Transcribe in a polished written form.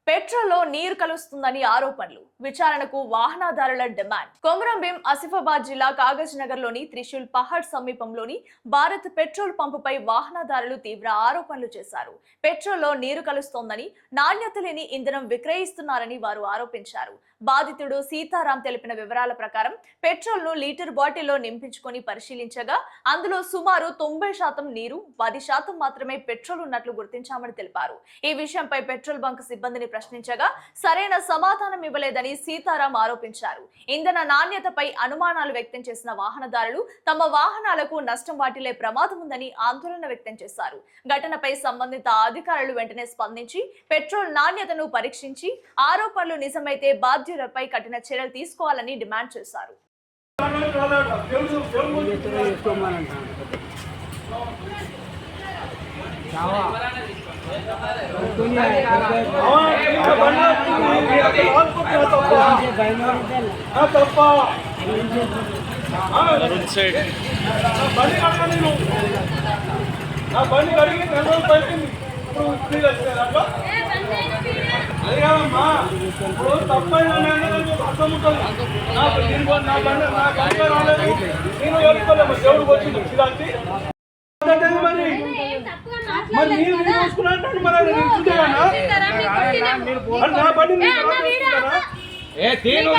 పెట్రోల్లో నీరు కలుస్తుందని ఆరోపణలు, విచారణకు వాహనదారుల డిమాండ్. కొమరంభీం ఆసిఫాబాద్ జిల్లా కాగజ్ నగర్ లోని త్రిశూల్ పహాడ్ సమీపంలోని భారత్ పెట్రోల్ పంపుపై వాహనదారులు తీవ్ర ఆరోపణలు చేశారు. పెట్రోల్లో నీరు కలుస్తోందని, నాణ్యత లేని ఇంధనం విక్రయిస్తున్నారని వారు ఆరోపించారు. బాధితుడు సీతారాం తెలిపిన వివరాల ప్రకారం పెట్రోల్ ను లీటర్ బాటిల్లో నింపించుకొని పరిశీలించగా అందులో సుమారు 90% నీరు, 10% మాత్రమే పెట్రోల్ ఉన్నట్లు గుర్తించామని తెలిపారు. ఈ విషయంపై పెట్రోల్ బంక్ సిబ్బందిని ప్రశ్నించగా సరైన సమాధానం ఇవ్వలేదని సీతారాం ఆరోపించారు. ఇంధన నాణ్యతపై అనుమానాలు వ్యక్తం చేసిన వాహనదారులు తమ వాహనాలకు నష్టం వాటిల్లే ప్రమాదం ఉందని ఆందోళన వ్యక్తం చేశారు. ఘటనపై సంబంధిత అధికారులు వెంటనే స్పందించి పెట్రోల్ నాణ్యతను పరీక్షించి ఆరోపణలు నిజమైతే బాధ్యులపై కఠిన చర్యలు తీసుకోవాలని డిమాండ్ చేశారు. అది కాదమ్మా, ఇప్పుడు తప్పైన అర్థం ఉంటుంది. నేను వేసుకోలేము, దేవుడికి వచ్చింది మరి నేను చూసుకున్నాను. మరి నేను చూసేవాడినా నా బండి